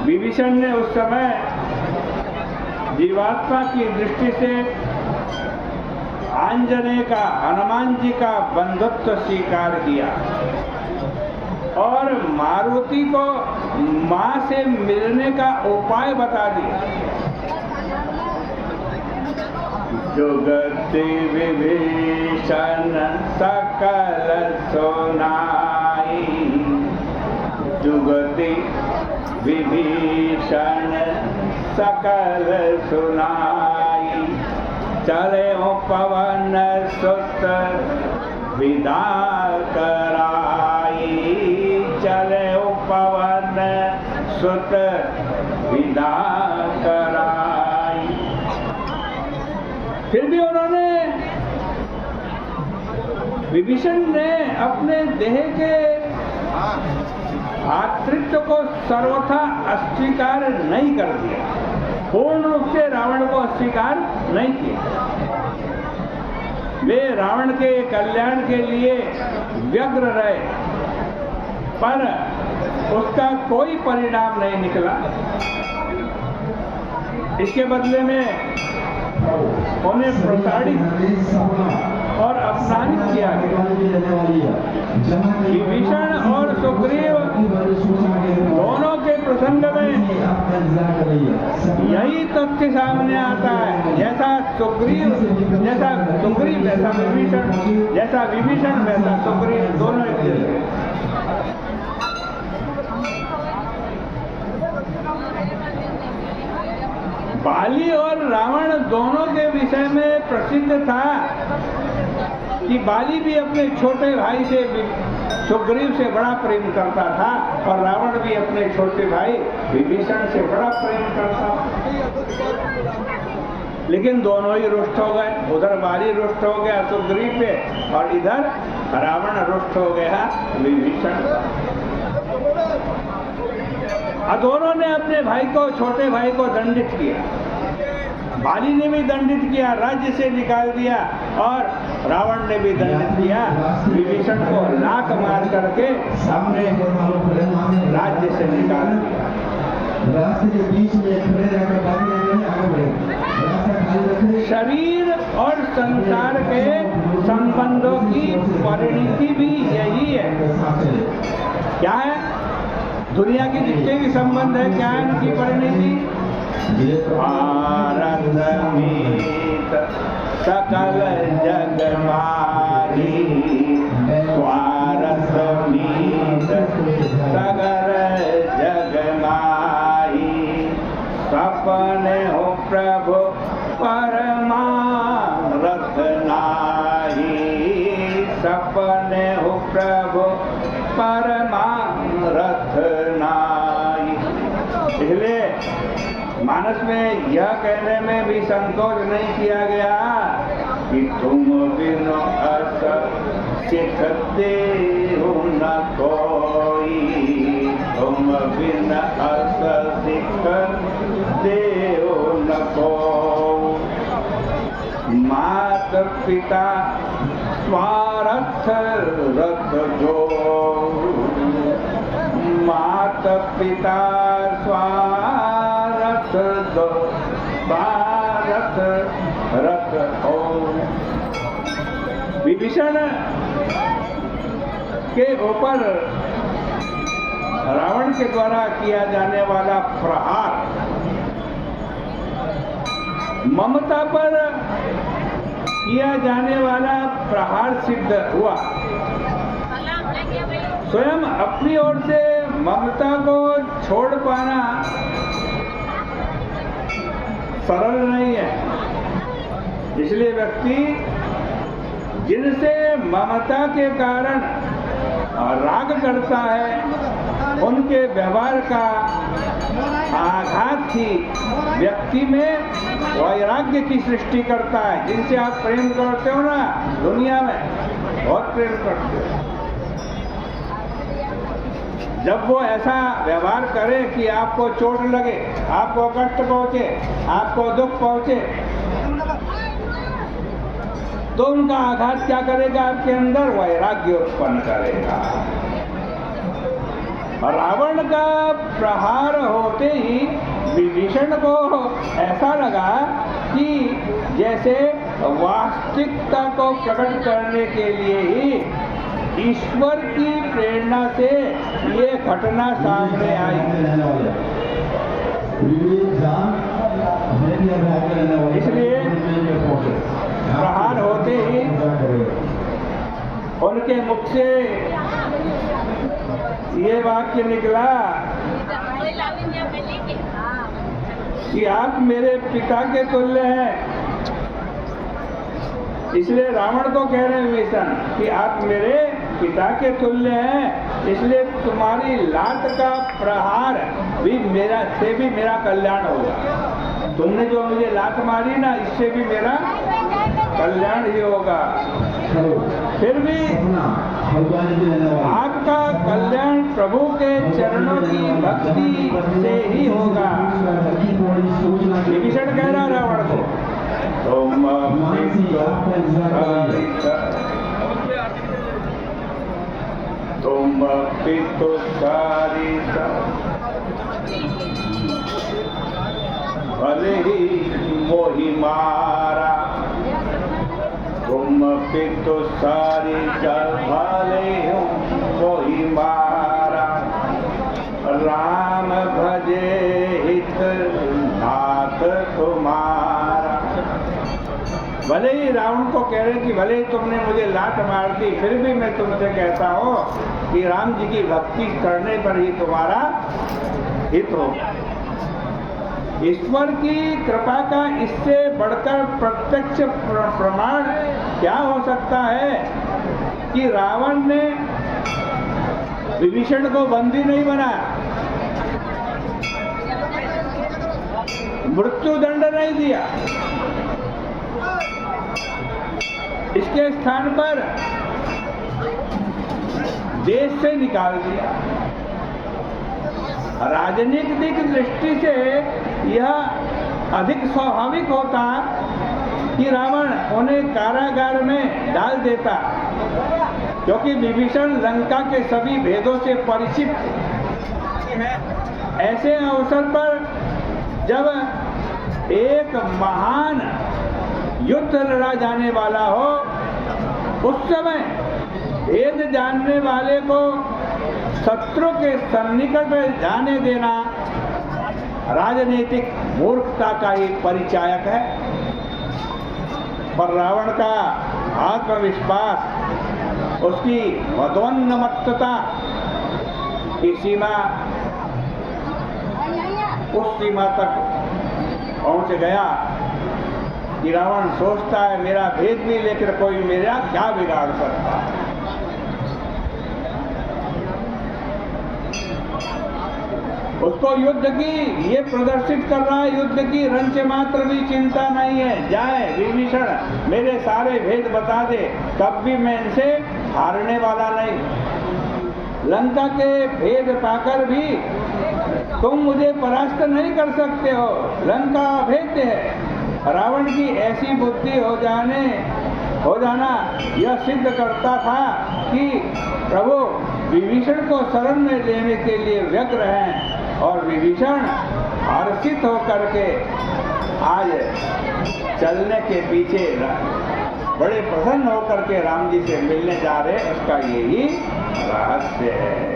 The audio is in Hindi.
विभीषण ने उस समय जीवात्मा की दृष्टि से आंजनेय का, हनुमान जी का बंधुत्व स्वीकार किया और मारुति को मां से मिलने का उपाय बता दिया। जुगति विभीषण सकल सुनाई, जुगति विभीषण सकल सुनाई, चले पवन सुत विदा कराई, चले पवन सुत विदा कराई। फिर भी उन्होंने, विभीषण ने अपने देह के भातृत्व को सर्वथा अस्वीकार नहीं कर दिया, पूर्ण रूप से रावण को अस्वीकार नहीं किया। वे रावण के कल्याण के लिए व्यग्र रहे, पर उसका कोई परिणाम नहीं निकला। इसके बदले में उन्हें प्रताड़ित और अपमानित किया गया। विभीषण और सुग्रीव दोनों के प्रसंग में यही तथ्य सामने आता है, जैसा सुग्रीव वैसा विभीषण, जैसा विभीषण वैसा सुग्रीव, दोनों एक जैसे। बाली और रावण दोनों के विषय में प्रसिद्ध था कि बाली भी अपने छोटे भाई से, सुग्रीव से बड़ा प्रेम करता था और रावण भी अपने छोटे भाई विभीषण से बड़ा प्रेम करता था। लेकिन दोनों ही रुष्ट हो गए, उधर बाली रुष्ट हो गया सुग्रीव पे और इधर रावण रुष्ट हो गया विभीषण। दोनों ने अपने भाई को, छोटे भाई को दंडित किया। बाली ने भी दंडित किया, राज्य से निकाल दिया, और रावण ने भी दंडित किया, विभीषण को लात मार करके अपने राज्य से निकाल दिया। शरीर और संसार के संबंधों की परिणति भी यही है। क्या है? दुनिया के जितने भी संबंध है, क्या है उनकी परिणति? भारत मीत सकल जग माही, स्वार्थ मीत सगर जग माही, सपने हो प्रभु परमारथ नाही, सपने हो प्रभु परमारथ नाही। इसलिए मानस में यह कहने में भी संकोच नहीं किया गया कि तुम बिनु अस सिखते हो न कोई, तुम बिन अस सिखते हो न कोई। मात पिता स्वार्थ रथ जो, मात पिता स्वार्थ दो, भारत रथ हो। विभीषण के ऊपर रावण के द्वारा किया जाने वाला प्रहार ममता पर किया जाने वाला प्रहार सिद्ध हुआ। स्वयं अपनी ओर से ममता को छोड़ पाना सरल नहीं है। इसलिए व्यक्ति जिनसे ममता के कारण राग करता है, उनके व्यवहार का आघात ही व्यक्ति में वैराग्य की सृष्टि करता है। जिनसे आप प्रेम करते हो ना, दुनिया में बहुत प्रेम करते हो, जब वो ऐसा व्यवहार करे कि आपको चोट लगे, आपको कष्ट पहुंचे, आपको दुख पहुंचे, तो उनका आघात क्या करेगा? आपके अंदर वैराग्य उत्पन्न करेगा। रावण का प्रहार होते ही विभीषण को ऐसा लगा कि जैसे वास्तविकता को प्रकट करने के लिए ही ईश्वर की प्रेरणा से ये घटना सामने आई। इसलिए प्रहार होते ही उनके मुख से ये वाक्य निकला कि आप मेरे पिता के तुल्य हैं। इसलिए रावण को कह रहे हैं विभीषण कि आप मेरे पिता के तुल्य हैं, इसलिए तुम्हारी लात का प्रहार भी मेरा कल्याण होगा। तुमने जो मुझे लात मारी ना, इससे भी मेरा कल्याण ही होगा। फिर भी आपका कल्याण प्रभु के चरणों की भक्ति से ही होगा। विभीषण कह रहा रावण को, तुम पितु सारिता भले ही मोहि मारा, तुम पितु सारिता भले ही मोहि मारा, राम भजे हित नाथ तुम्हारा। भले ही रावण को कह रहे कि भले ही तुमने मुझे लात मार दी, फिर भी मैं तुमसे कहता हूँ कि राम जी की भक्ति करने पर ही तुम्हारा हित हो। ईश्वर की कृपा का इससे बढ़कर प्रत्यक्ष प्रमाण क्या हो सकता है कि रावण ने विभीषण को बंदी नहीं बनाया, मृत्यु दंड नहीं दिया, इसके स्थान पर देश से निकाल दिया। राजनीतिक दृष्टि से यह अधिक स्वाभाविक होता कि रावण उन्हें कारागार में डाल देता, क्योंकि विभीषण लंका के सभी भेदों से परिचित है। ऐसे अवसर पर जब एक महान युद्ध लड़ा जाने वाला हो, उस समय भेद जानने वाले को शत्रु के सन्निकट जाने देना राजनीतिक मूर्खता का ही परिचायक है। पर रावण का आत्मविश्वास, उसकी मदोन्मत्तता की सीमा उस सीमा तक पहुंच गया कि रावण सोचता है मेरा भेद भी लेकर कोई मेरा क्या बिगाड़ सकता है। उसको युद्ध की ये प्रदर्शित कर रहा है, युद्ध की रंच मात्र भी चिंता नहीं है। जाए विभीषण मेरे सारे भेद बता दे, तब भी मैं इनसे हारने वाला नहीं। लंका के भेद पाकर भी तुम मुझे परास्त नहीं कर सकते हो, लंका अभेद्य है। रावण की ऐसी बुद्धि हो जाना यह सिद्ध करता था कि प्रभु विभीषण को शरण में लेने के लिए व्यग्र हैं, और विभीषण हर्षित होकर के आज चलने के पीछे बड़े प्रसन्न होकर के राम जी से मिलने जा रहे, उसका यही रहस्य है।